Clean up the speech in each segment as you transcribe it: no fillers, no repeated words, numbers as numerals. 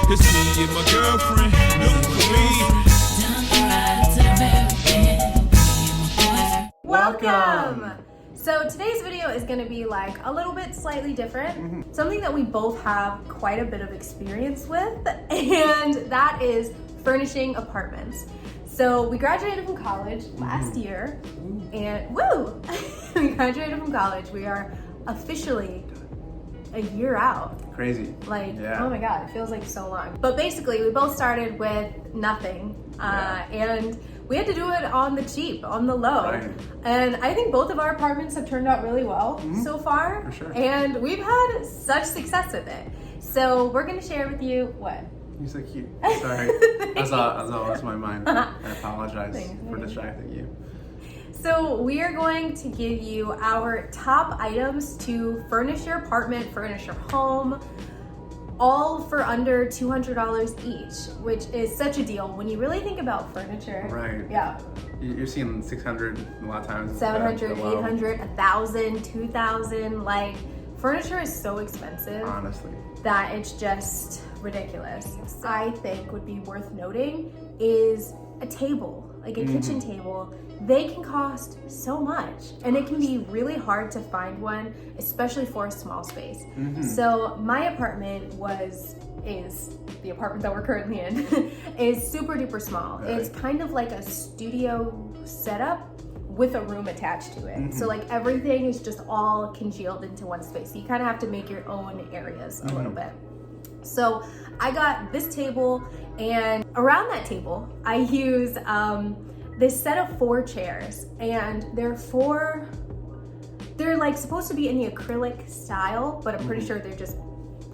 It's me and my girlfriend, look for me. Welcome! So today's video is going to be like a little bit slightly different, something that we both have quite a bit of experience with, and that is furnishing apartments. So we graduated from college last year, and woo! We graduated from college. We are officially a year out. Crazy. Like, yeah. Oh my God, it feels like so long. But basically, we both started with nothing, and we had to do it on the cheap, on the low. Right. And I think both of our apartments have turned out really well so far. For sure. And we've had such success with it. So we're gonna share with you what? You're so cute. Sorry. That's all lost my mind. I apologize for distracting you. So we are going to give you our top items to furnish your apartment, furnish your home, all for under $200 each, which is such a deal when you really think about furniture. Right. Yeah. You're seeing 600 a lot of times. 700, 800, 1,000, 2,000. Like, furniture is so expensive. Honestly. That it's just ridiculous. I think would be worth noting is a table, like a kitchen table. They can cost so much, and it can be really hard to find one, especially for a small space. So my apartment is the apartment that we're currently in is super duper small. Right. It's kind of like a studio setup with a room attached to it. So like everything is just all congealed into one space. So you kind of have to make your own areas a little bit. So I got this table, and around that table, I use this set of 4 chairs, and they're like supposed to be in the acrylic style, but I'm pretty sure they're just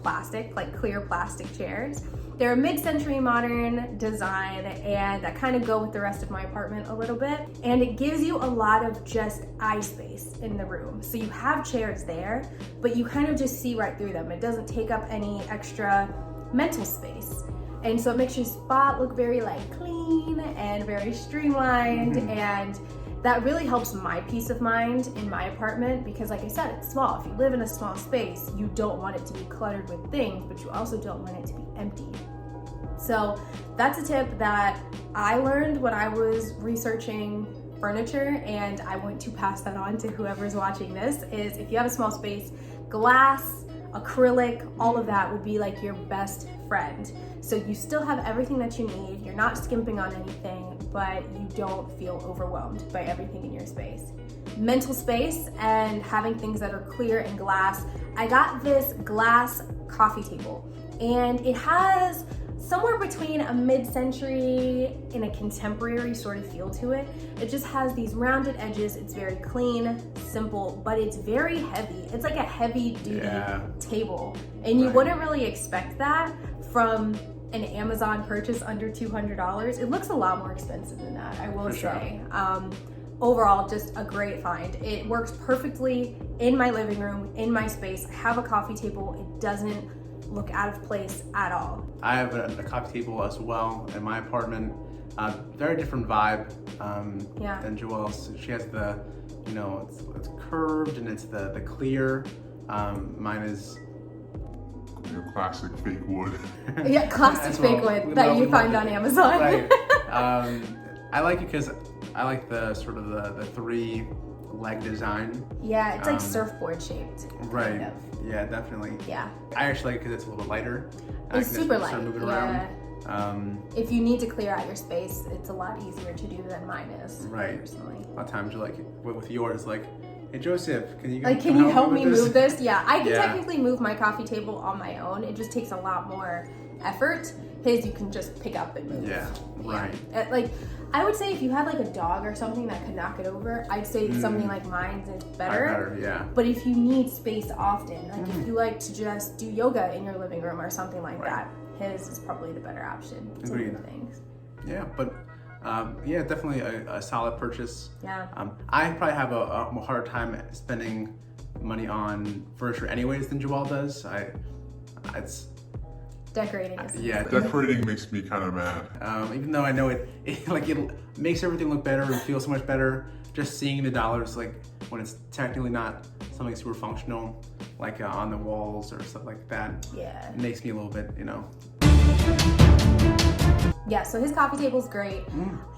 plastic, like clear plastic chairs. They're a mid-century modern design, and that kind of go with the rest of my apartment a little bit. And it gives you a lot of just eye space in the room. So you have chairs there, but you kind of just see right through them. It doesn't take up any extra mental space. And so it makes your spot look very like clean and very streamlined, and that really helps my peace of mind in my apartment because, like I said, it's small. If you live in a small space, you don't want it to be cluttered with things, but you also don't want it to be empty. So that's a tip that I learned when I was researching furniture, and I want to pass that on to whoever's watching this, is if you have a small space, glass, acrylic, all of that would be like your best friend. So you still have everything that you need, you're not skimping on anything, but you don't feel overwhelmed by everything in your space. Mental space and having things that are clear and glass. I got this glass coffee table, and it has somewhere between a mid-century and a contemporary sort of feel to it. It just has these rounded edges. It's very clean, simple, but it's very heavy. It's like a heavy-duty table, and you wouldn't really expect that from an Amazon purchase under $200. It looks a lot more expensive than that, I will say. Overall, just a great find. It works perfectly in my living room, in my space. I have a coffee table. It doesn't look out of place at all. I have a coffee table as well in my apartment. Very different vibe than Joelle's. She has the, it's curved and it's the clear. Mine is your classic fake wood. Yeah, classic fake wood that you find on Amazon. Right. I like it because I like the sort of the 3-leg design. Yeah, it's like surfboard shaped. Right. Kind of. Yeah, definitely. Yeah. I actually like it because it's a little bit lighter. It's super light. Move it around. If you need to clear out your space, it's a lot easier to do than mine is. Right. Personally. A lot of times you're like, with yours, like, hey Joseph, can you help me move this? Yeah, I can technically move my coffee table on my own. It just takes a lot more effort. His you can just pick up and move. Yeah, right. Like, I would say if you had like a dog or something that could knock it over, I'd say something like mine is better. Yeah. But if you need space often, like if you like to just do yoga in your living room or something like that, his is probably the better option. Things. Yeah, but definitely a solid purchase. Yeah. I probably have a hard time spending money on furniture anyways than Joelle does. It's decorating is decorating makes me kind of mad. Even though I know it makes everything look better and feel so much better, just seeing the dollars, like when it's technically not something super functional, like on the walls or stuff like that, it makes me a little bit, Yeah, so his coffee table's great.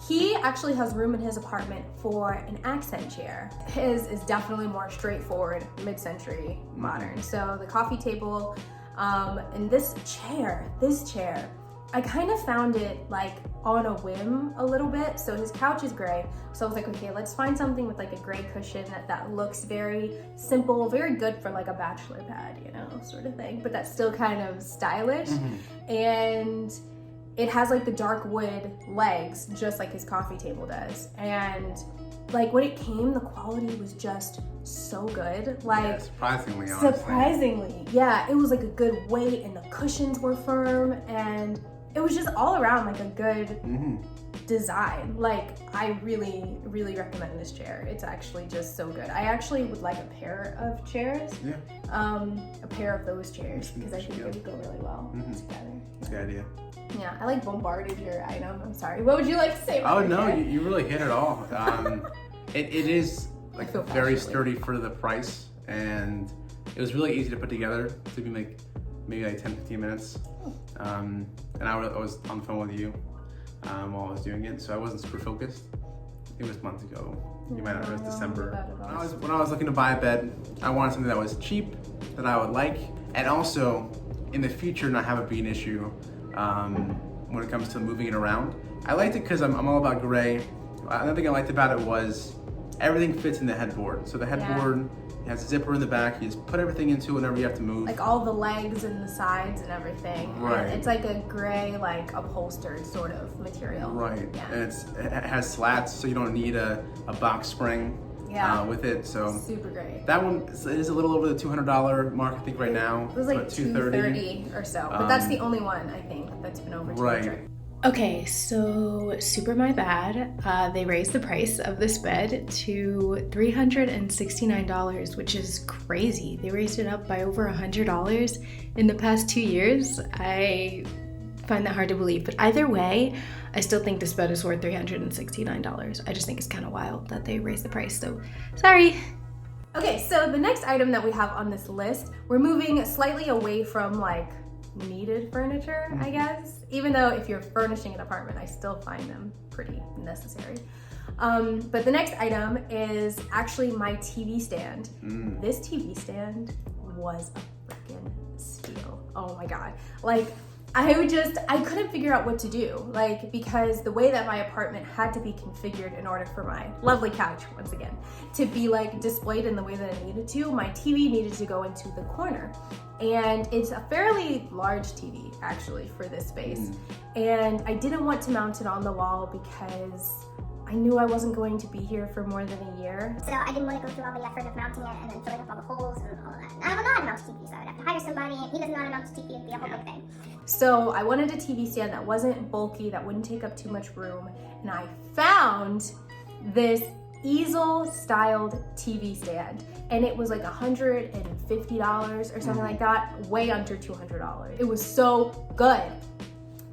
He actually has room in his apartment for an accent chair. His is definitely more straightforward, mid-century modern. So the coffee table, and this chair, I kind of found it like on a whim a little bit. So his couch is gray. So I was like, okay, let's find something with like a gray cushion that looks very simple, very good for like a bachelor pad, you know, sort of thing, but that's still kind of stylish. And it has like the dark wood legs, just like his coffee table does. And like when it came, the quality was just so good. Like Yeah, surprisingly, honestly. Surprisingly, yeah, it was like a good weight and the cushions were firm and it was just all around like a good design. Like I really, really recommend this chair. It's actually just so good. I actually would like a pair of chairs. Yeah. A pair of those chairs because I think they would go really well together. That's a good idea. Yeah, I like bombarded your item. I'm sorry. What would you like to say about Oh your no, chair? you really hit it all. It is like feel very fashionably. sturdy for the price, and it was really easy to put together. It took me like maybe like 10-15 minutes. And I was on the phone with you while I was doing it, so I wasn't super focused. It was months ago. You might not know, it was December. When I was looking to buy a bed, I wanted something that was cheap, that I would like, and also in the future not have it be an issue when it comes to moving it around. I liked it because I'm all about gray. Another thing I liked about it was everything fits in the headboard. So the headboard has a zipper in the back. You just put everything into it whenever you have to move. Like all the legs and the sides and everything. Right. And it's like a gray, like upholstered sort of material. Right. Yeah. And it has slats, so you don't need a box spring with it. So super great. that one is a little over the $200 mark, I think, right now. It was like about $230 or so. But that's the only one, I think, that's been over $200. Right. Okay, so super my bad. They raised the price of this bed to $369, which is crazy. They raised it up by over $100 in the past 2 years. I find that hard to believe, but either way, I still think this bed is worth $369. I just think it's kind of wild that they raised the price, so sorry. Okay, so the next item that we have on this list, we're moving slightly away from like needed furniture, I guess. Even though if you're furnishing an apartment, I still find them pretty necessary. But the next item is actually my TV stand. This TV stand was a freaking steal. Oh my God. Like, I couldn't figure out what to do, like, because the way that my apartment had to be configured in order for my lovely couch, once again, to be like displayed in the way that it needed to, my TV needed to go into the corner. And it's a fairly large TV, actually, for this space. And I didn't want to mount it on the wall because I knew I wasn't going to be here for more than a year. So I didn't want to go through all the effort of mounting it and then filling up all the holes and all that. I don't know how to mount a TV, so I would have to hire somebody, and he doesn't know how to mount a TV. It'd be a whole big thing. So I wanted a TV stand that wasn't bulky, that wouldn't take up too much room, and I found this easel-styled TV stand, and it was like $150 or something like that, way under $200. It was so good.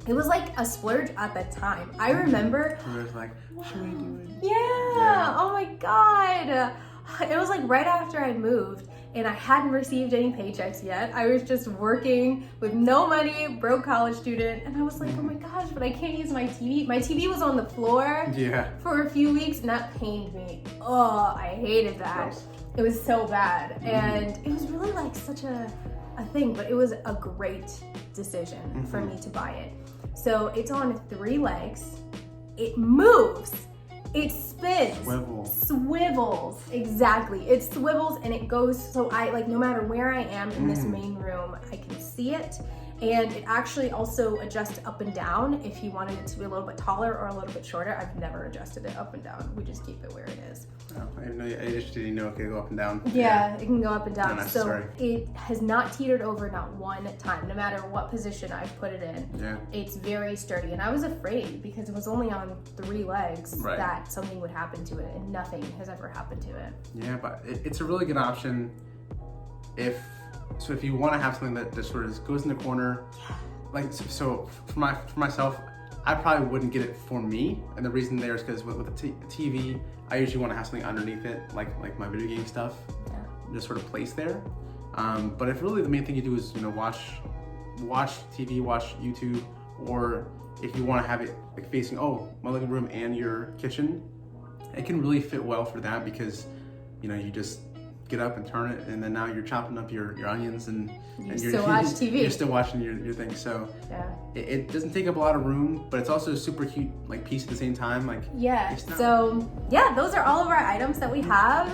It was like a splurge at the time. I remember. I was like, should we do it? Yeah. Oh my God. It was like right after I moved and I hadn't received any paychecks yet. I was just working with no money, broke college student. And I was like, oh my gosh, but I can't use my TV. My TV was on the floor for a few weeks and that pained me. Oh, I hated that. Gross. It was so bad. And it was really like such a thing, but it was a great decision for me to buy it. So it's on 3 legs. It moves. It spins. Swivels. Exactly. It swivels and it goes, so I like no matter where I am in this main room, I can see it. And it actually also adjusts up and down if you wanted it to be a little bit taller or a little bit shorter. I've never adjusted it up and down. We just keep it where it is. Oh, I just didn't know it could go up and down. Yeah, it can go up and down. Not So necessary. it has not teetered over not one time, no matter what position I've put it in. Yeah. It's very sturdy. And I was afraid because it was only on 3 legs that something would happen to it, and nothing has ever happened to it. Yeah, but it's a really good option if you want to have something that just sort of goes in the corner. Like, so for myself, I probably wouldn't get it for me, and the reason there is because with the TV, I usually want to have something underneath it, like my video game stuff, just sort of placed there. But if really the main thing you do is watch TV, watch YouTube, or if you want to have it like facing my living room and your kitchen, it can really fit well for that because you just get up and turn it, and then now you're chopping up your onions and you still watch TV. You're still watching your thing. So yeah, it doesn't take up a lot of room, but it's also a super cute like piece at the same time. Like yeah. So yeah, those are all of our items that we have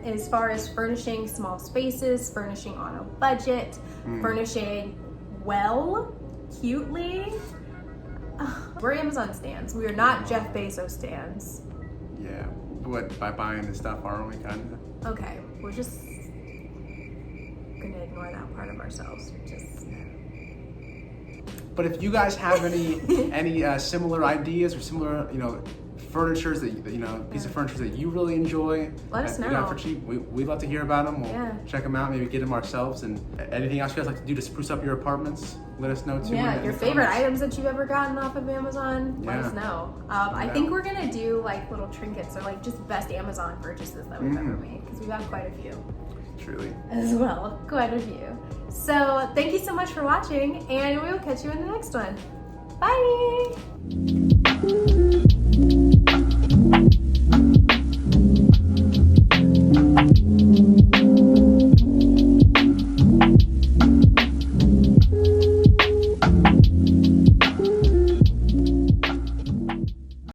as far as furnishing small spaces, furnishing on a budget, furnishing well, cutely. We're Amazon stands. We are not Jeff Bezos stands. Yeah, but by buying the stuff, aren't we kind of? Okay, we're just gonna ignore that part of ourselves. But if you guys have any similar ideas or similar furnitures that piece of furniture that you really enjoy, let us know. For cheap. We'd love to hear about them. We'll check them out, maybe get them ourselves. And anything else you guys like to do to spruce up your apartments, let us know too. Yeah, your favorite items that you've ever gotten off of Amazon, let us know. I think we're gonna do like little trinkets or like just best Amazon purchases that we've ever made, because we've had quite a few. Truly. As well, quite a few. So thank you so much for watching, and we will catch you in the next one. Bye!